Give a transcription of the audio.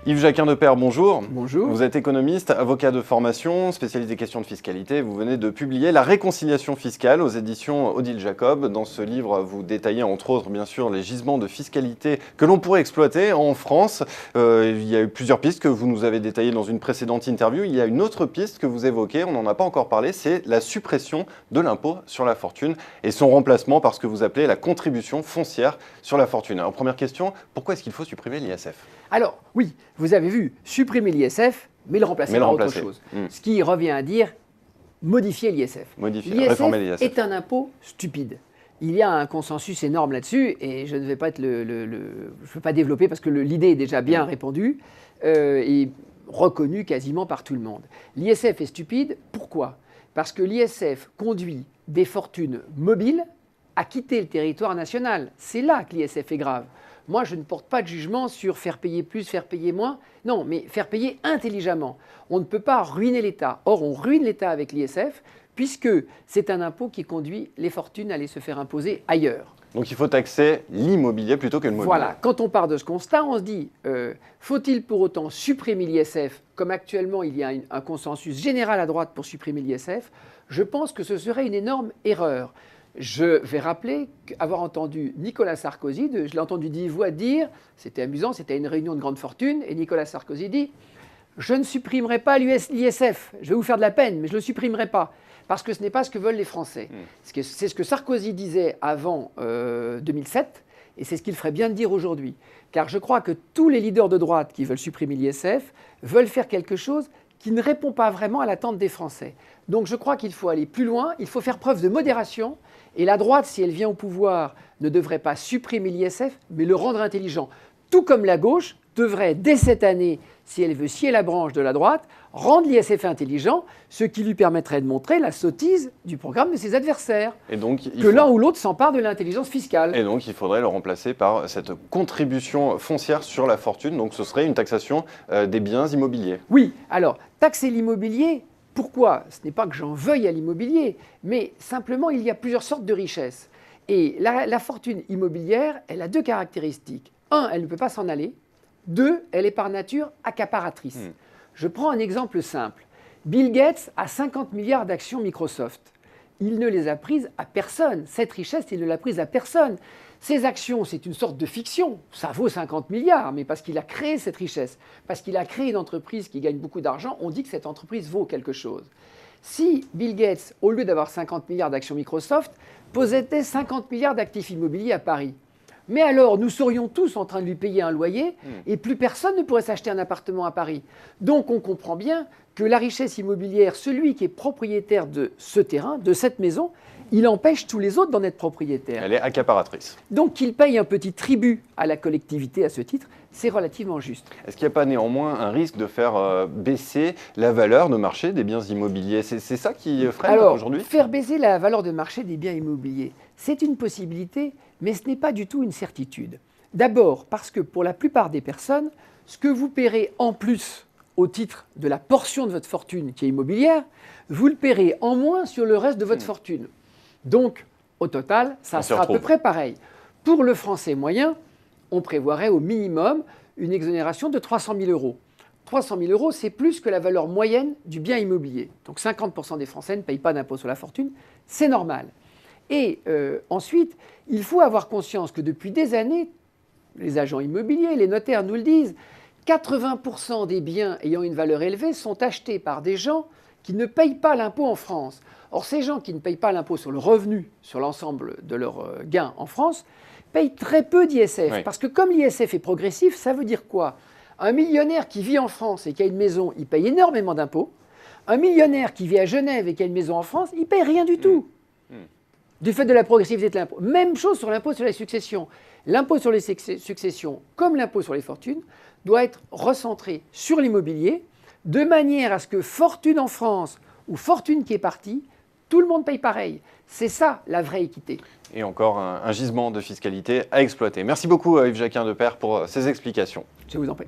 Yves Jacquin de Père, bonjour. Bonjour. Vous êtes économiste, avocat de formation, spécialiste des questions de fiscalité. Vous venez de publier La réconciliation fiscale aux éditions Odile Jacob. Dans ce livre, vous détaillez entre autres, bien sûr, les gisements de fiscalité que l'on pourrait exploiter en France. Il y a eu plusieurs pistes que vous nous avez détaillées dans une précédente interview. Il y a une autre piste que vous évoquez, on n'en a pas encore parlé, c'est la suppression de l'impôt sur la fortune et son remplacement par ce que vous appelez la contribution foncière sur la fortune. Alors, première question, pourquoi est-ce qu'il faut supprimer l'ISF ? Alors, oui, vous avez vu, supprimer l'ISF, mais le remplacer par autre chose. Ce qui revient à dire modifier l'ISF. Réformer l'ISF est un impôt stupide. Il y a un consensus énorme là-dessus, et je ne vais pas développer parce que l'idée est déjà bien répandue et reconnue quasiment par tout le monde. L'ISF est stupide, pourquoi ? Parce que l'ISF conduit des fortunes mobiles à quitter le territoire national. C'est là que l'ISF est grave. Moi, je ne porte pas de jugement sur faire payer plus, faire payer moins. Non, mais faire payer intelligemment. On ne peut pas ruiner l'État. Or, on ruine l'État avec l'ISF puisque c'est un impôt qui conduit les fortunes à aller se faire imposer ailleurs. Donc il faut taxer l'immobilier plutôt que le mobilier. Voilà, quand on part de ce constat, on se dit, faut-il pour autant supprimer l'ISF, comme actuellement il y a un consensus général à droite pour supprimer l'ISF? Je pense que ce serait une énorme erreur. Je vais rappeler avoir entendu Nicolas Sarkozy, je l'ai entendu d'une voix dire, c'était amusant, c'était une réunion de grande fortune, et Nicolas Sarkozy dit « Je ne supprimerai pas l'ISF, je vais vous faire de la peine, mais je ne le supprimerai pas, parce que ce n'est pas ce que veulent les Français. C'est ce que Sarkozy disait avant 2007, et c'est ce qu'il ferait bien de dire aujourd'hui. Car je crois que tous les leaders de droite qui veulent supprimer l'ISF veulent faire quelque chose qui ne répond pas vraiment à l'attente des Français. Donc je crois qu'il faut aller plus loin, il faut faire preuve de modération, et la droite, si elle vient au pouvoir, ne devrait pas supprimer l'ISF, mais le rendre intelligent. Tout comme la gauche devrait, dès cette année, si elle veut scier la branche de la droite, rendre l'ISF intelligent, ce qui lui permettrait de montrer la sottise du programme de ses adversaires. Et donc, l'un ou l'autre s'empare de l'intelligence fiscale. Et donc il faudrait le remplacer par cette contribution foncière sur la fortune, donc ce serait une taxation des biens immobiliers. Oui, alors, taxer l'immobilier, pourquoi ? Ce n'est pas que j'en veuille à l'immobilier, mais simplement il y a plusieurs sortes de richesses. Et la fortune immobilière, elle a deux caractéristiques. Un, elle ne peut pas s'en aller. Deux, elle est par nature accaparatrice. Je prends un exemple simple. Bill Gates a 50 milliards d'actions Microsoft. Il ne les a prises à personne. Cette richesse, il ne l'a prise à personne. Ces actions, c'est une sorte de fiction. Ça vaut 50 milliards, mais parce qu'il a créé cette richesse, parce qu'il a créé une entreprise qui gagne beaucoup d'argent, on dit que cette entreprise vaut quelque chose. Si Bill Gates, au lieu d'avoir 50 milliards d'actions Microsoft, possédait 50 milliards d'actifs immobiliers à Paris, mais alors nous serions tous en train de lui payer un loyer et plus personne ne pourrait s'acheter un appartement à Paris. Donc on comprend bien que la richesse immobilière, celui qui est propriétaire de ce terrain, de cette maison, il empêche tous les autres d'en être propriétaires. Elle est accaparatrice. Donc qu'il paye un petit tribut à la collectivité à ce titre, c'est relativement juste. Est-ce qu'il n'y a pas néanmoins un risque de faire baisser la valeur de marché des biens immobiliers? C'est ça qui freine aujourd'hui? Faire baisser la valeur de marché des biens immobiliers, c'est une possibilité, mais ce n'est pas du tout une certitude. D'abord parce que pour la plupart des personnes, ce que vous paierez en plus au titre de la portion de votre fortune qui est immobilière, vous le paierez en moins sur le reste de votre fortune. Donc, au total, ça sera à peu près pareil. Pour le Français moyen, on prévoirait au minimum une exonération de 300 000 euros. 300 000 euros, c'est plus que la valeur moyenne du bien immobilier. Donc 50% des Français ne payent pas d'impôt sur la fortune, c'est normal. Et ensuite, il faut avoir conscience que depuis des années, les agents immobiliers, les notaires nous le disent, 80% des biens ayant une valeur élevée sont achetés par des gens qui ne payent pas l'impôt en France. Or, ces gens qui ne payent pas l'impôt sur le revenu, sur l'ensemble de leurs gains en France, payent très peu d'ISF. Oui. Parce que comme l'ISF est progressif, ça veut dire quoi ? Un millionnaire qui vit en France et qui a une maison, il paye énormément d'impôts. Un millionnaire qui vit à Genève et qui a une maison en France, il ne paye rien du tout. Du fait de la progressivité de l'impôt. Même chose sur l'impôt sur les successions. L'impôt sur les successions, comme l'impôt sur les fortunes, doit être recentré sur l'immobilier, de manière à ce que fortune en France ou fortune qui est partie, tout le monde paye pareil. C'est ça la vraie équité. Et encore un gisement de fiscalité à exploiter. Merci beaucoup Yves Jacquin de Père pour ces explications. Je vous en prie.